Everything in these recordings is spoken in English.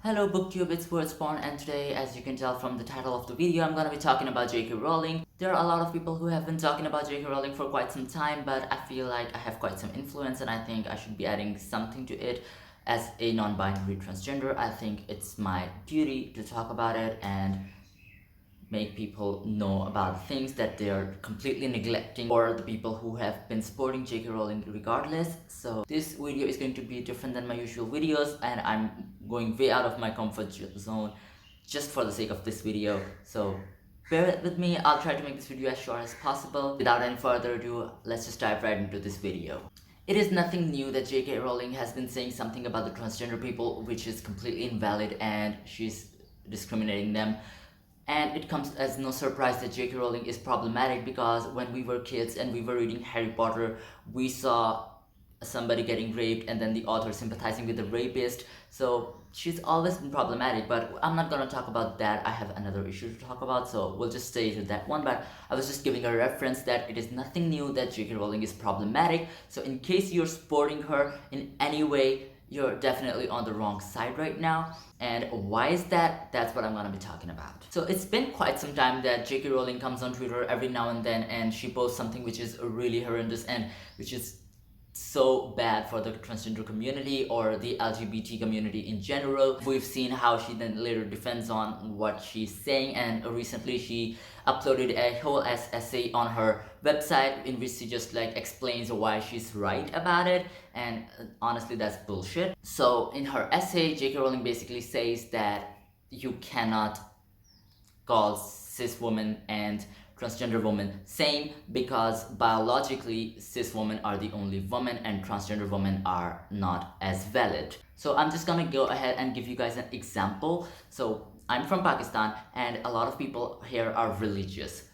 Hello booktube, it's Wordspawn, and today, as you can tell from the title of the video, I'm gonna be talking about J.K. Rowling. There are a lot of people who have been talking about J.K. Rowling for quite some time, but I feel like I have quite some influence and I think I should be adding something to it. As a non-binary transgender, I think it's my duty to talk about it and make people know about things that they're completely neglecting, or the people who have been supporting J.K. Rowling regardless. So this video is going to be different than my usual videos and I'm going way out of my comfort zone just for the sake of this video. So bear with me, I'll try to make this video as short as possible. Without any further ado, let's just dive right into this video. It is nothing new that J.K. Rowling has been saying something about the transgender people which is completely invalid and she's discriminating them. And it comes as no surprise that J.K. Rowling is problematic because when we were kids and we were reading Harry Potter, we saw somebody getting raped and then the author sympathizing with the rapist. So she's always been problematic, but I'm not gonna talk about that. I have another issue to talk about, so we'll just stay to that one. But I was just giving a reference that it is nothing new that J.K. Rowling is problematic. So in case you're supporting her in any way, you're definitely on the wrong side right now. And why is that? That's what I'm gonna be talking about. So it's been quite some time that J.K. Rowling comes on Twitter every now and then and she posts something which is really horrendous and which is so bad for the transgender community or the LGBT community in general. We've seen how she then later defends on what she's saying, and recently she uploaded a whole essay on her website in which she just like explains why she's right about it, and honestly that's bullshit. So in her essay, J.K. Rowling basically says that you cannot call cis women and transgender women same because biologically cis women are the only women and transgender women are not as valid. So I'm just gonna go ahead and give you guys an example. So I'm from Pakistan and a lot of people here are religious,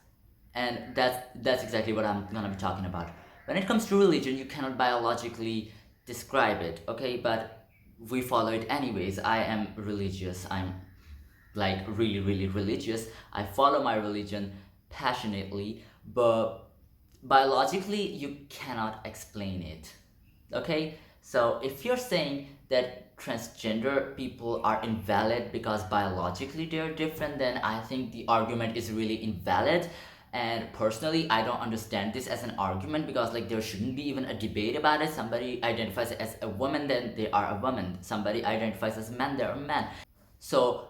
and that's exactly what I'm gonna be talking about. When it comes to religion, you cannot biologically describe it, okay, but we follow it anyways. I am religious, I'm like really religious. I follow my religion passionately, but biologically you cannot explain it, okay? So if you're saying that transgender people are invalid because biologically they're different, then I think the argument is really invalid. And personally, I don't understand this as an argument because like there shouldn't be even a debate about it. Somebody identifies as a woman, then they are a woman. Somebody identifies as a man, they're a man. So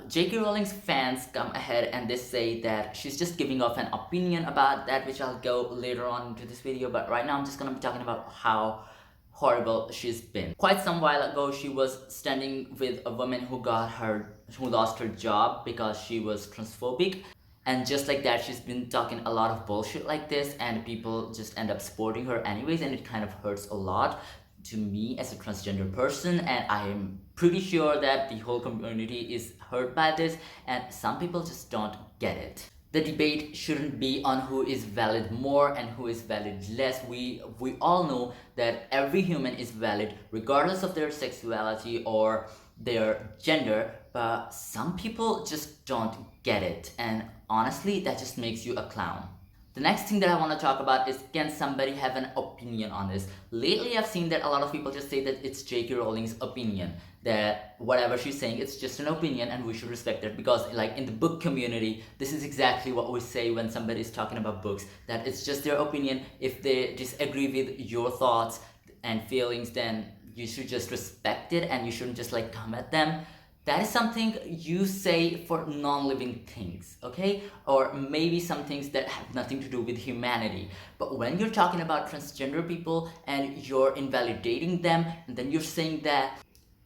J.K. Rowling's fans come ahead and they say that she's just giving off an opinion about that, which I'll go later on into this video, but right now I'm just gonna be talking about how horrible she's been. Quite some while ago, she was standing with a woman who lost her job because she was transphobic. And just like that, she's been talking a lot of bullshit like this and people just end up supporting her anyways, and it kind of hurts a lot to me as a transgender person, and I am pretty sure that the whole community is hurt by this and some people just don't get it. The debate shouldn't be on who is valid more and who is valid less. We all know that every human is valid regardless of their sexuality or their gender, but some people just don't get it, and honestly that just makes you a clown. The next thing that I want to talk about is, can somebody have an opinion on this? Lately, I've seen that a lot of people just say that it's J.K. Rowling's opinion, that whatever she's saying, it's just an opinion and we should respect it, because like in the book community, this is exactly what we say when somebody is talking about books, that it's just their opinion. If they disagree with your thoughts and feelings, then you should just respect it and you shouldn't just like come at them. That is something you say for non-living things, okay? Or maybe some things that have nothing to do with humanity. But when you're talking about transgender people and you're invalidating them, and then you're saying that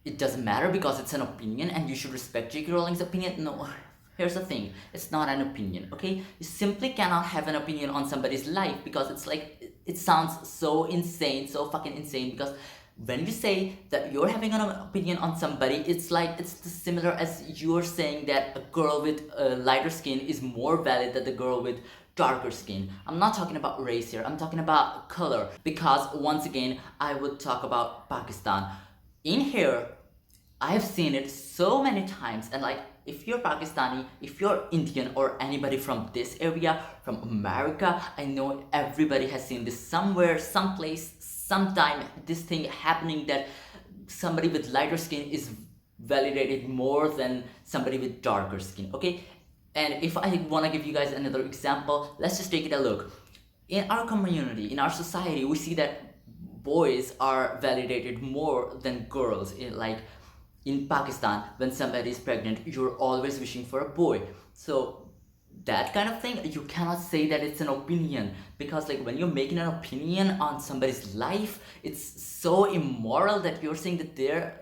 it doesn't matter because it's an opinion and you should respect J.K. Rowling's opinion, no. Here's the thing, it's not an opinion, okay? You simply cannot have an opinion on somebody's life because it's like, it sounds so insane, so fucking insane, because when you say that you're having an opinion on somebody, it's like it's similar as you're saying that a girl with lighter skin is more valid than the girl with darker skin. I'm not talking about race here, I'm talking about color, because once again I would talk about Pakistan. In here, I've seen it so many times, and like if you're Pakistani, if you're Indian, or anybody from this area, from America, I know everybody has seen this somewhere, someplace, sometime, this thing happening, that somebody with lighter skin is validated more than somebody with darker skin, okay? And if I want to give you guys another example, let's just take it a look. In our community, in our society, we see that boys are validated more than girls. Like in Pakistan, when somebody is pregnant, you're always wishing for a boy. So that kind of thing, you cannot say that it's an opinion, because like when you're making an opinion on somebody's life, it's so immoral that you're saying that their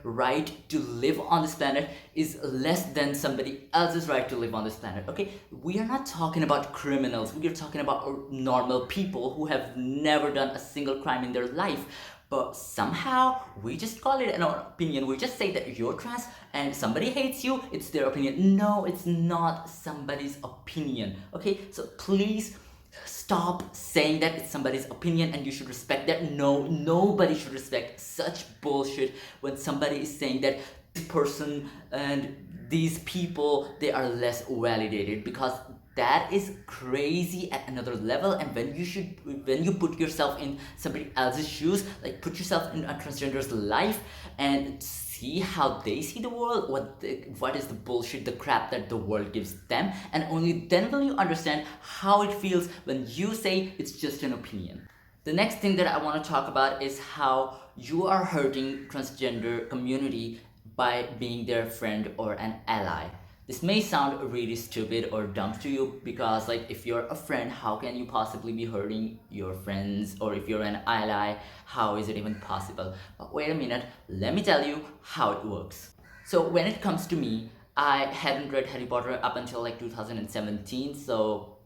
right to live on this planet is less than somebody else's right to live on this planet, okay? We are not talking about criminals, we are talking about normal people who have never done a single crime in their life. But somehow we just call it an opinion. We just say that you're trans and somebody hates you, it's their opinion. No, it's not somebody's opinion, okay? So please stop saying that it's somebody's opinion and you should respect that. No, nobody should respect such bullshit when somebody is saying that this person and these people, they are less validated, because that is crazy at another level. And when you put yourself in somebody else's shoes, like put yourself in a transgender's life and see how they see the world, what is the bullshit, the crap that the world gives them, and only then will you understand how it feels when you say it's just an opinion. The next thing that I want to talk about is how you are hurting transgender community by being their friend or an ally. This may sound really stupid or dumb to you, because like if you're a friend, how can you possibly be hurting your friends? Or if you're an ally, how is it even possible? But wait a minute, let me tell you how it works. So when it comes to me, I hadn't read Harry Potter up until like 2017, so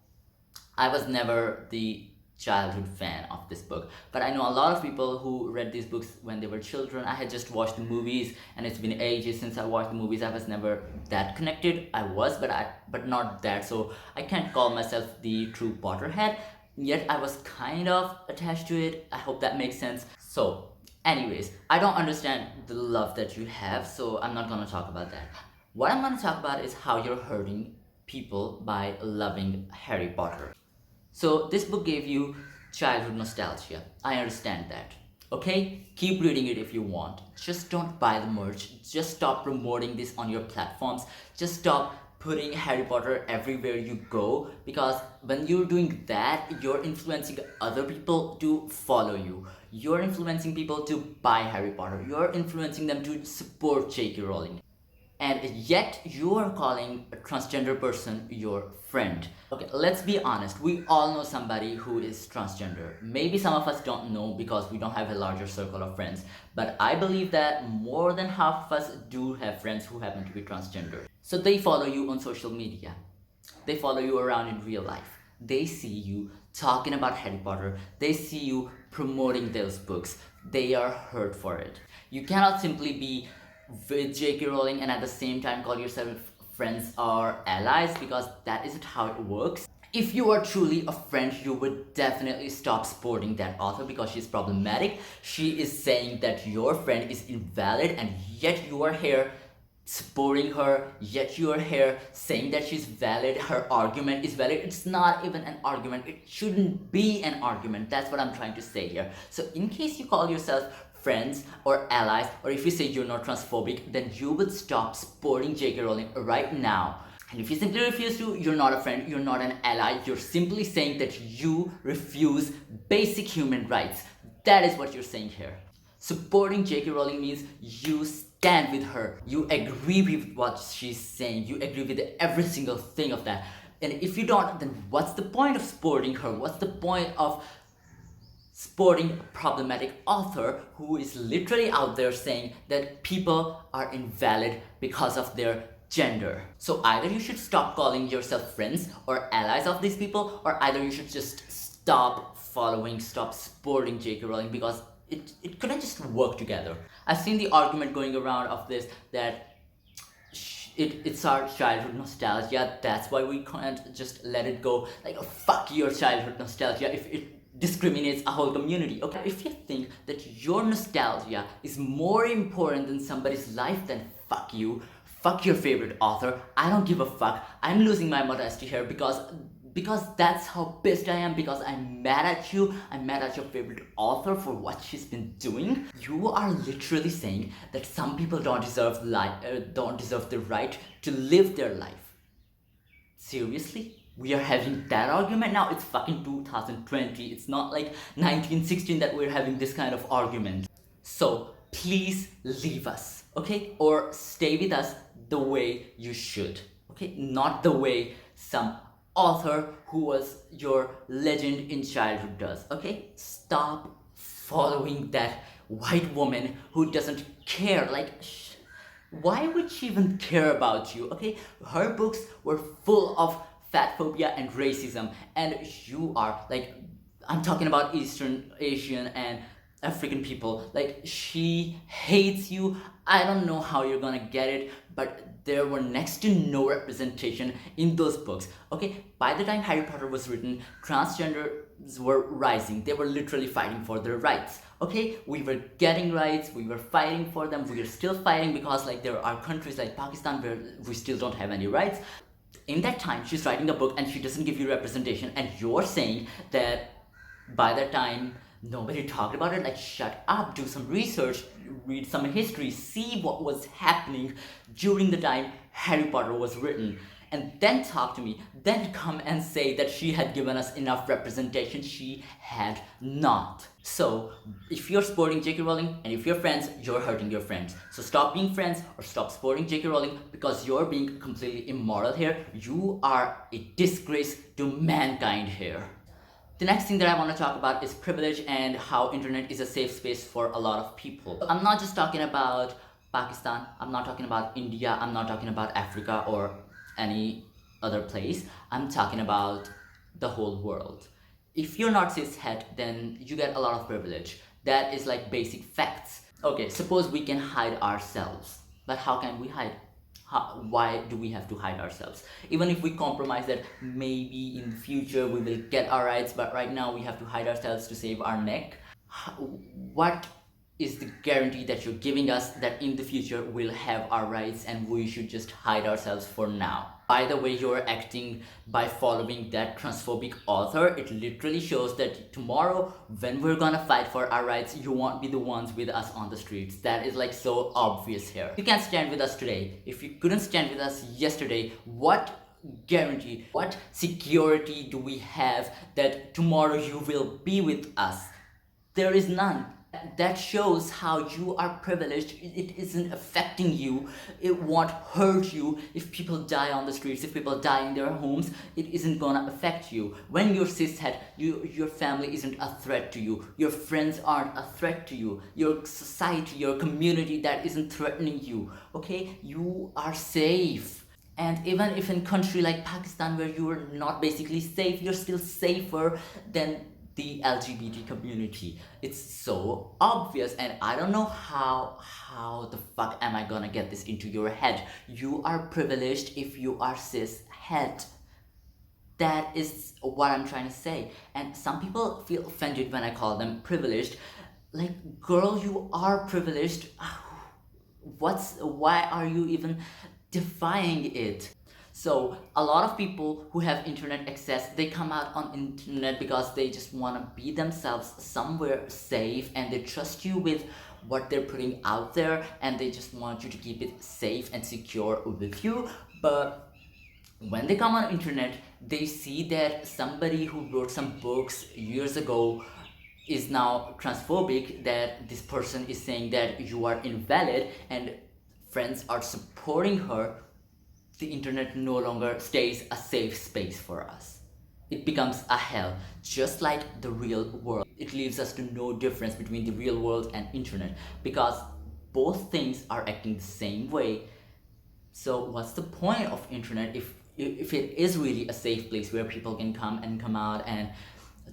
I was never the childhood fan of this book. But I know a lot of people who read these books when they were children. I had just watched the movies and it's been ages since I watched the movies. I was never that connected. I was, but not that. So I can't call myself the true Potterhead. Yet I was kind of attached to it. I hope that makes sense. So anyways, I don't understand the love that you have, so I'm not gonna talk about that. What I'm gonna talk about is how you're hurting people by loving Harry Potter. So this book gave you childhood nostalgia. I understand that. Okay? Keep reading it if you want. Just don't buy the merch. Just stop promoting this on your platforms. Just stop putting Harry Potter everywhere you go, because when you're doing that, you're influencing other people to follow you. You're influencing people to buy Harry Potter. You're influencing them to support J.K. Rowling. And yet you are calling a transgender person your friend. Okay, let's be honest. We all know somebody who is transgender. Maybe some of us don't know because we don't have a larger circle of friends. But I believe that more than half of us do have friends who happen to be transgender. So they follow you on social media. They follow you around in real life. They see you talking about Harry Potter. They see you promoting those books. They are hurt for it. You cannot simply be with J.K. Rowling and at the same time call yourself friends or allies, because that isn't how it works. If you are truly a friend, you would definitely stop supporting that author because she's problematic. She is saying that your friend is invalid, and yet you are here supporting her, yet you are here saying that she's valid, her argument is valid. It's not even an argument. It shouldn't be an argument. That's what I'm trying to say here. So in case you call yourself friends or allies, or if you say you're not transphobic, then you would stop supporting J.K. Rowling right now. And if you simply refuse to, you're not a friend, you're not an ally, you're simply saying that you refuse basic human rights. That is what you're saying here. Supporting J.K. Rowling means you stand with her, you agree with what she's saying, you agree with every single thing of that. And if you don't, then what's the point of supporting her? What's the point of supporting a problematic author who is literally out there saying that people are invalid because of their gender? So either you should stop calling yourself friends or allies of these people, or either you should just stop supporting J.K. Rowling, because it couldn't just work together. I've seen the argument going around of this that it's our childhood nostalgia, that's why we can't just let it go. Like, oh, fuck your childhood nostalgia if it discriminates a whole community. Okay, if you think that your nostalgia is more important than somebody's life, then fuck you. Fuck your favorite author. I don't give a fuck. I'm losing my modesty here because because that's how pissed I am, because I'm mad at you. I'm mad at your favorite author for what she's been doing. You are literally saying that some people don't deserve the right to live their life. Seriously? We are having that argument now? It's fucking 2020. It's not like 1916 that we're having this kind of argument. So please leave us, okay? Or stay with us the way you should, okay? Not the way some author who was your legend in childhood does, okay? Stop following that white woman who doesn't care. Like, why would she even care about you? Okay, her books were full of fat phobia and racism, and you are like, I'm talking about Eastern Asian and African people. Like, she hates you. I don't know how you're gonna get it, but there were next to no representation in those books. Okay, by the time Harry Potter was written, transgenders were rising. They were literally fighting for their rights. Okay, we were getting rights, we were fighting for them, we are still fighting, because like there are countries like Pakistan where we still don't have any rights. In that time, she's writing the book and she doesn't give you representation, and you're saying that by that time nobody talked about it. Like, shut up, do some research, read some history, see what was happening during the time Harry Potter was written, and then talk to me. Then come and say that she had given us enough representation. She had not. So if you're supporting J.K. Rowling and if you're friends, you're hurting your friends. So stop being friends or stop supporting J.K. Rowling, because you're being completely immoral here. You are a disgrace to mankind here. The next thing that I want to talk about is privilege and how internet is a safe space for a lot of people. I'm not just talking about Pakistan, I'm not talking about India, I'm not talking about Africa or any other place. I'm talking about the whole world. If you're not cishet, then you get a lot of privilege. That is like basic facts. Okay, suppose we can hide ourselves, but how can we hide? Why do we have to hide ourselves? Even if we compromise that maybe in the future we will get our rights, but right now we have to hide ourselves to save our neck. What is the guarantee that you're giving us that in the future we'll have our rights and we should just hide ourselves for now? By the way you're acting by following that transphobic author, it literally shows that tomorrow when we're gonna fight for our rights, you won't be the ones with us on the streets. That is like so obvious here. You can't stand with us today. If you couldn't stand with us yesterday, what guarantee, what security do we have that tomorrow you will be with us? There is none. That shows how you are privileged. It isn't affecting you. It won't hurt you if people die on the streets, if people die in their homes. It isn't gonna affect you. When you're cishet, your family isn't a threat to you. Your friends aren't a threat to you. Your society, your community, that isn't threatening you. Okay? You are safe. And even if in a country like Pakistan where you are not basically safe, you're still safer than the LGBT community. It's so obvious, and I don't know how the fuck am I gonna get this into your head. You are privileged if you are cishet. That is what I'm trying to say. And some people feel offended when I call them privileged. Like, girl, you are privileged. Why are you even defying it? So a lot of people who have internet access, they come out on internet because they just want to be themselves somewhere safe, and they trust you with what they're putting out there, and they just want you to keep it safe and secure with you. But when they come on internet, they see that somebody who wrote some books years ago is now transphobic, that this person is saying that you are invalid, and friends are supporting her. The internet no longer stays a safe space for us. It becomes a hell, just like the real world. It leaves us to no difference between the real world and internet, because both things are acting the same way. So what's the point of internet if it is really a safe place where people can come out and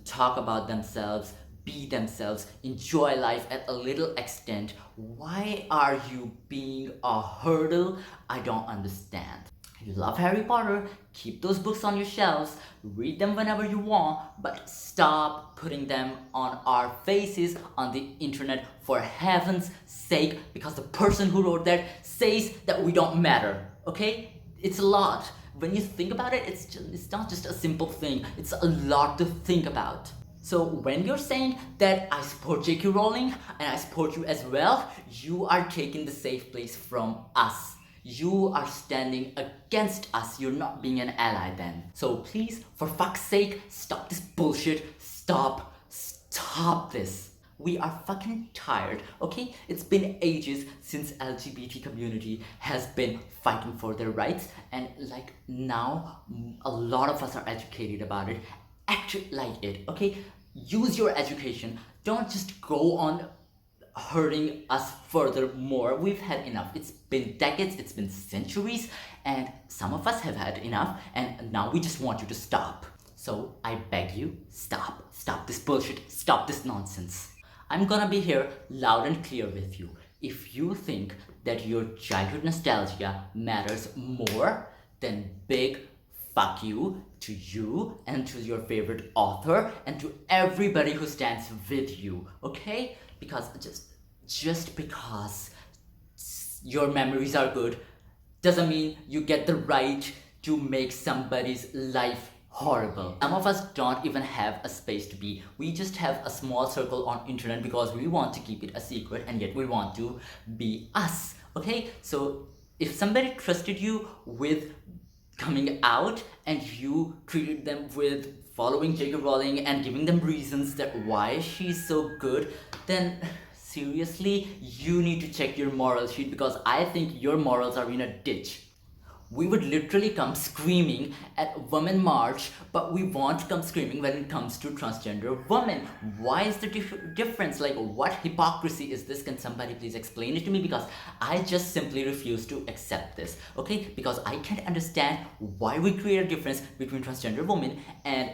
talk about themselves, be themselves, enjoy life at a little extent? Why are you being a hurdle? I don't understand. You love Harry Potter, keep those books on your shelves, read them whenever you want, but stop putting them on our faces on the internet, for heaven's sake, because the person who wrote that says that we don't matter, okay? It's a lot. when you think about it, it's not just a simple thing, it's a lot to think about. So when you're saying that I support J.K. Rowling and I support you as well, you are taking the safe place from us. You are standing against us. You're not being an ally then. So please, for fuck's sake, stop this bullshit. Stop this. We are fucking tired, okay? It's been ages since LGBT community has been fighting for their rights, and like now a lot of us are educated about it. Act like it, okay? Use your education. Don't just go on hurting us furthermore. We've had enough. It's been decades, it's been centuries, and some of us have had enough, and now we just want you to stop. So I beg you, stop. Stop this bullshit. Stop this nonsense. I'm gonna be here loud and clear with you. If you think that your childhood nostalgia matters more, then big fuck you to you and to your favorite author and to everybody who stands with you, okay? Because just because your memories are good doesn't mean you get the right to make somebody's life horrible. Some of us don't even have a space to be. We just have a small circle on internet because we want to keep it a secret, and yet we want to be us, okay? So if somebody trusted you with coming out and you treated them with following J.K. Rowling and giving them reasons that why she's so good, then seriously, you need to check your moral sheet, because I think your morals are in a ditch. We would literally come screaming at Women March, but we won't come screaming when it comes to transgender women. Why is the difference? Like, what hypocrisy is this? Can somebody please explain it to me? Because I just simply refuse to accept this, okay? Because I can't understand why we create a difference between transgender women and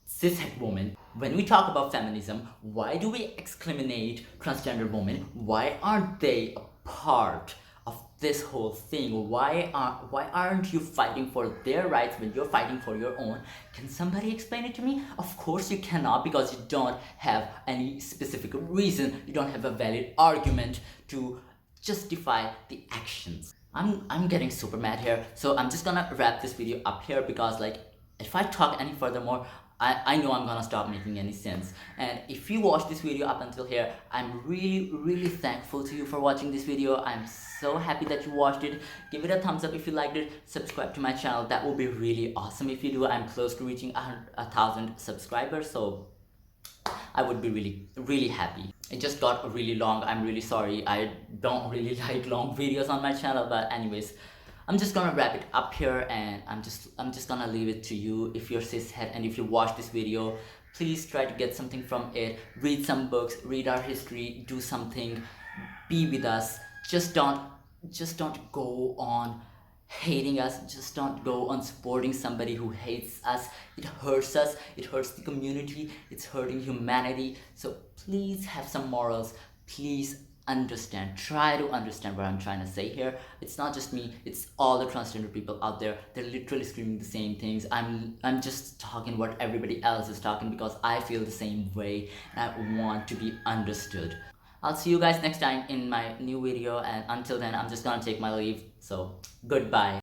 cishet women. When we talk about feminism, why do we exclaimate transgender women? Why aren't they a part of this whole thing? Why aren't you fighting for their rights when you're fighting for your own? Can somebody explain it to me? Of course you cannot, because you don't have any specific reason. You don't have a valid argument to justify the actions. I'm getting super mad here, so I'm just gonna wrap this video up here, because like if I talk any furthermore, I know I'm gonna stop making any sense. And if you watched this video up until here, I'm really thankful to you for watching this video. I'm so happy that you watched it. Give it a thumbs up if you liked it. Subscribe to my channel. That would be really awesome if you do. I'm close to reaching 1,000 subscribers, so I would be really happy. It just got really long. I'm really sorry. I don't really like long videos on my channel, but anyways, I'm just gonna wrap it up here, and I'm just gonna leave it to you. If you're cishet and if you watch this video, please try to get something from it. Read some books, read our history, do something, be with us. Just don't go on hating us. Just don't go on supporting somebody who hates us. It hurts us, it hurts the community, it's hurting humanity. So please have some morals. Please understand, try to understand what I'm trying to say here. It's not just me, it's all the transgender people out there. They're literally screaming the same things. I'm just talking what everybody else is talking, because I feel the same way and I want to be understood. I'll see you guys next time in my new video, and until then I'm just gonna take my leave. So goodbye.